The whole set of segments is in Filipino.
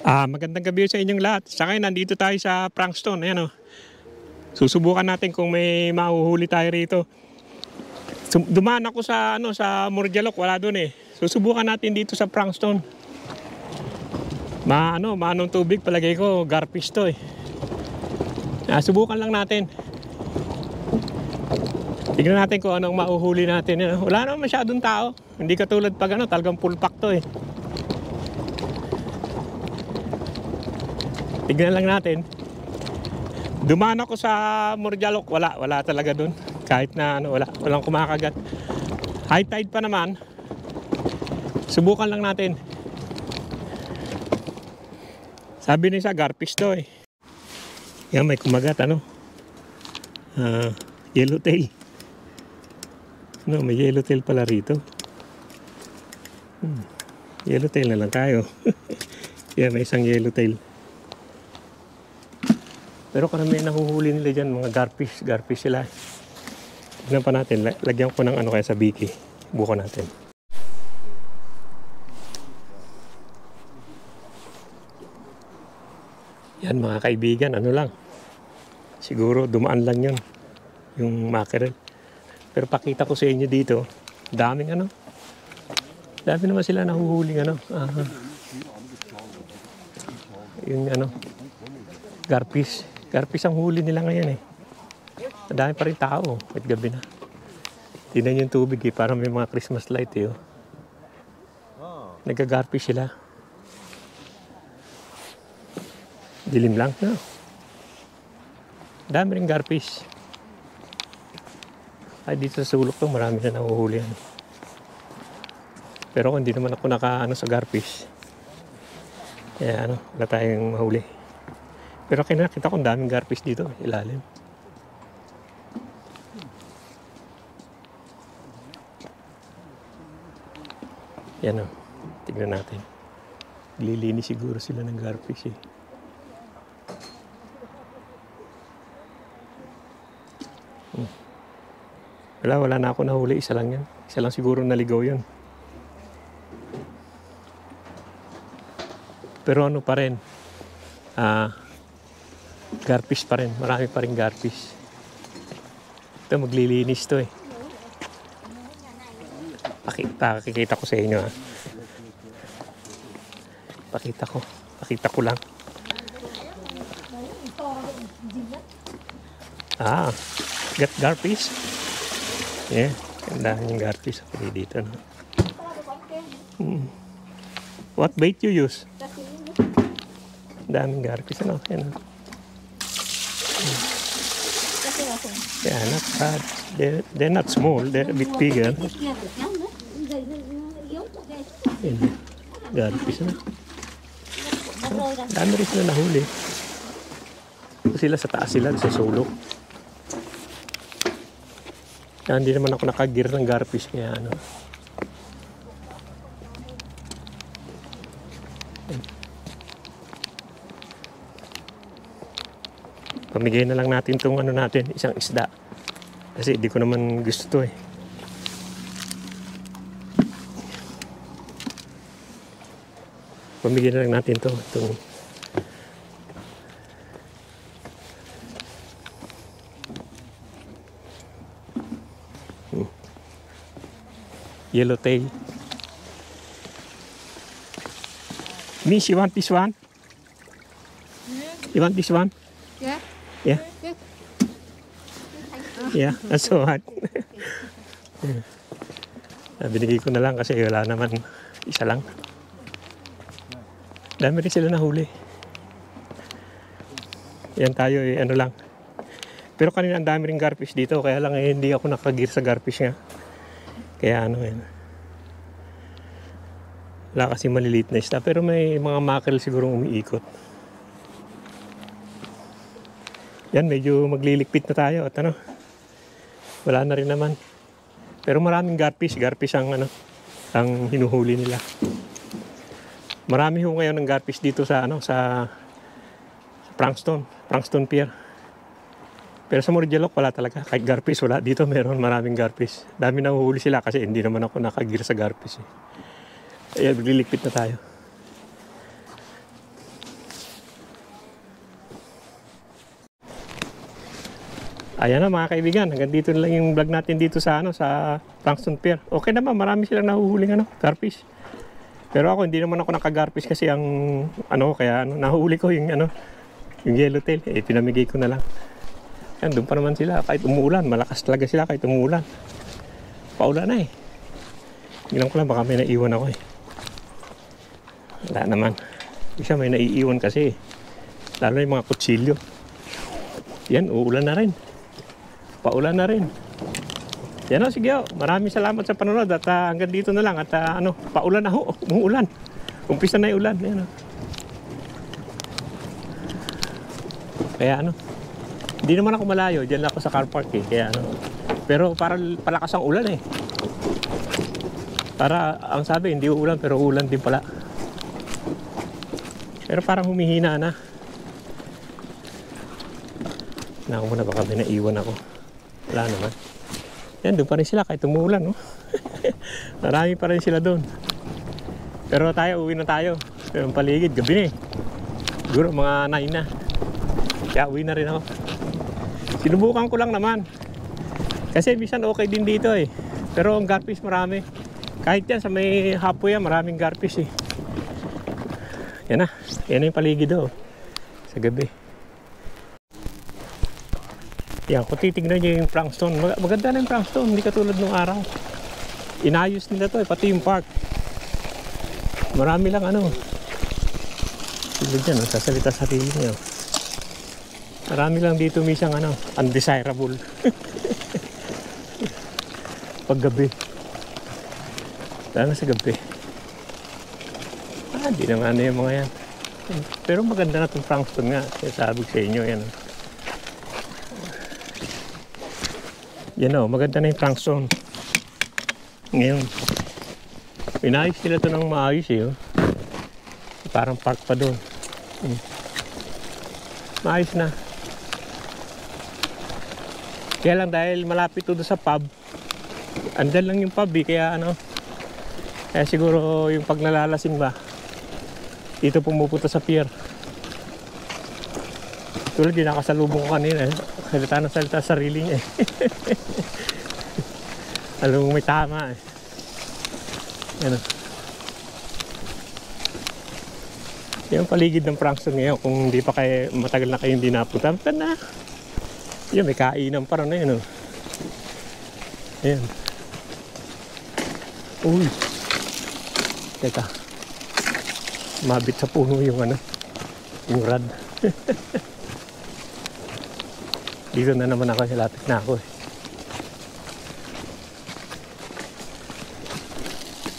Magandang gabi sa inyong lahat. Sa ngayon, nandito tayo sa Frankston. Ayan o. Susubukan natin kung may mahuhuli tayo rito. Dumaan ako sa Mordialok. Wala doon eh. Susubukan natin dito sa Frankston. Manong tubig. Palagay ko, garfish to eh. Subukan lang natin. Tignan natin kung anong mahuhuli natin. Wala naman masyadong tao. Hindi katulad pag talagang full pack to eh. Tignan lang natin. Dumaan ako sa Mordialok, wala talaga doon. Kahit na walang kumakagat. High tide pa naman. Subukan lang natin. Sabi niya garfish to eh. Yan, may kumagat yellowtail. May yellowtail pala rito. Yellowtail na lang tayo. Yan, may isang yellowtail. Pero karamihan nahuhuli nila dyan, mga garfish sila. Tignan pa natin, lagyan ko ng kaya sa biki. Bukan natin. Yan mga kaibigan, lang. Siguro dumaan lang yun, yung mackerel. Pero pakita ko sa inyo dito, dami naman sila nahuhuling yung garfish. Garfish ang huli nila ngayon eh. Madami pa rin tao. At gabi na. Tingnan yung tubig eh. Parang may mga Christmas light eh. Nagka-garfish sila. Dilim lang. Dami rin garfish. Ay dito sa sulok to marami na nahuhuli. Pero hindi naman ako sa garfish. Kaya wala tayong mahuli. Pero nakita ko ang daming garfish dito, ilalim. Yan tignan natin. Lilinis siguro sila ng garfish eh. Wala na ako nahuli, isa lang yan. Isa lang siguro naligaw yun. Pero pa rin, garfish pa rin. Marami pa rin garfish. Ito, maglilinis to eh. Pakikita ko sa inyo Pakita ko lang. Got garfish? Yeah, ang daming garfish dito. What bait you use? Daming garfish yan. Yeah, not bad. They're not small. They're a bit bigger. Garfish dami rin sila nahuli. Sila sa taas sila, sa sulok. Kaya hindi naman ako nakagir ng garfish kaya pamigay na lang natin itong isang isda. Kasi hindi ko naman gusto to eh. Pamigay na lang natin itong yellowtail. Miss, you want this one? You want this one? Yeah. Yeah. Yeah, that's so hot. Binigay ko na lang kasi wala naman, isa lang. Dami rin sila nahuli. Yan tayo lang. Pero kanina ang dami rin garfish dito, kaya lang hindi ako nakagir sa garfish nga. Kaya yan. Wala kasi maliliit na isda, pero may mga mackerel sigurong umiikot. Yan, medyo maglilikpit na tayo at wala na rin naman. Pero maraming garfish ang hinuhuli nila. Marami ngayon ng garfish dito sa Frankston Pier. Pero sa Mordialok wala talaga. Kahit garfish wala. Dito maraming garfish. Dami na uhuli sila kasi hindi naman ako nakagir sa garfish eh. Ayan, magliligpit na tayo. Ayan na mga kaibigan, hanggang dito na lang yung vlog natin dito sa sa Frankston Pier. Okay naman, marami silang nahuhuling garfish. Pero ako hindi naman ako nakagarfish kasi ang kaya nahuhuli ko yung yung yellowtail. Pinamigay ko na lang. Yan, doon pa naman sila kahit umuulan, malakas talaga sila kahit umuulan. Paulan na Tingnan ko lang baka may naiwan ako Wala naman. Isa may naiiwan kasi lalo yung mga kutsilyo. Yan, uulan na rin. Paulan na rin. Yan sige maraming salamat sa panonood at hanggang dito na lang at paulan na umuulan. Umpisa na yung ulan. Yan, Kaya hindi naman ako malayo, diyan lang ako sa car park kaya pero para palakas ang ulan Para ang sabi hindi uulan pero ulan din pala. Pero parang humihina na. Naku muna baka may naiwan ako. Wala naman. Yan, doon pa rin sila kahit umuulan Marami pa rin sila doon. Pero uwi na tayo. Pero ang paligid, gabi na Siguro mga 9 na. Kaya uwi na rin ako. Sinubukan ko lang naman. Kasi minsan okay din dito Pero ang garfish marami. Kahit yan sa may hapo yan, maraming garfish Yan na. Yan na yung paligid sa gabi. Yan, kung titignan nyo yung Frankston, maganda na yung Frankston, hindi katulad nung araw. Inayos nila to pati yung park. Marami lang Sila dyan, sasalita sa sarili nyo. Marami lang dito misang undesirable. Pag gabi. Lalo sa gabi. Di naman yung mga yan. Pero maganda na itong Frankston nga. Kaya sabi sa inyo yan. Yan maganda na yung Frankston. Ngayon, inayos nila ito ng maayos Parang park pa doon. Maayos na. Kaya lang dahil malapit ito sa pub, andyan lang yung pub kaya kaya siguro yung pag nalalasing ba, dito pumupunta sa pier. Tulad yung nakasalubong ko kanina salita ng salita sarili niya alam mo may tama Yan yung paligid ng Frankston ngayon. Kung hindi pa kayo matagal na kayo hindi napunta na yun, may kainan pa rin Ayan Uy teka, mabit sa puno yung yung rad dito na naman ako, lapit na ako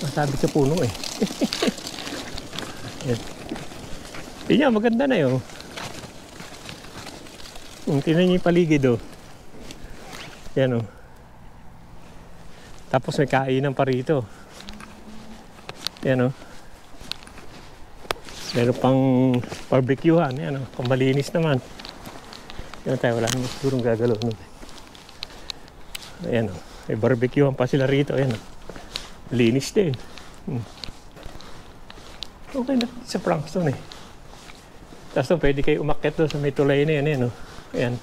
masabit sa puno Yan, maganda na yun. Tingnan niyo yung paligid Yan Tapos may kainan pa rito. Yan Meron pang barbecuehan. Yan pamalinis naman. Yan tayo, wala naman sigurong gagalaw Ayan may barbecuehan pa sila rito. Ayan linis din. Okay na sa Frankston Tapos pwede kayo umakyat doon sa may tulay na yan Ayan.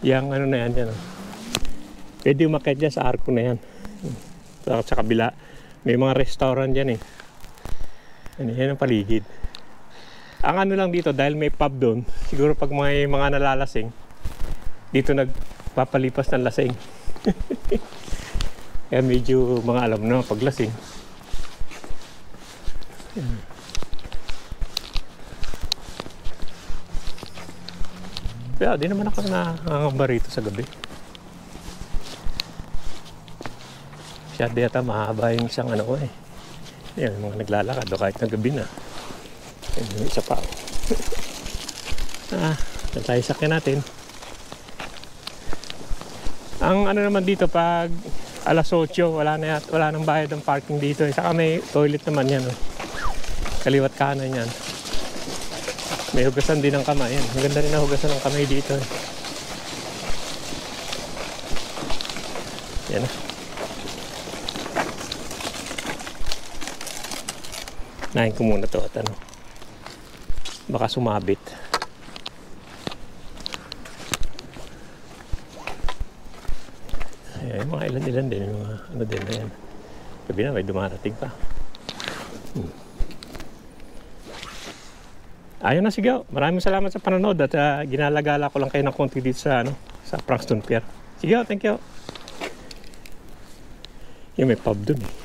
Yang na yan Pwede umakyat dyan sa arko na yan. Sa kabila. May mga restaurant dyan Yan ang paligid. Ang lang dito, dahil may pub doon, siguro pag may mga nalalasing, dito nagpapalipas ng lasing. Kaya medyo mga alam na paglasing. Kaya di naman ako nakangamba rito sa gabi. Siya data mahaba yung isang Yan, mga naglalakad kahit na gabi na. Yan, isa pa tayo sakyan natin. Ang naman dito pag alas 8 wala nang bayad ng parking dito saka may toilet naman yan kaliwat kanan yan. May hugasan din ng kamay yan. Maganda rin na hugasan ng kamay dito yan nahin ko muna to at baka sumabit. Ayan, mga ilan-ilan din, yung mga ano din, ayan. Sabi na, may dumarating pa. Ayun na, sige. Maraming salamat sa panonood at ginalagala ko lang kayo ng konti dito sa, ano, sa Frankston Pier. Sige, thank you. Yung may pub dun eh.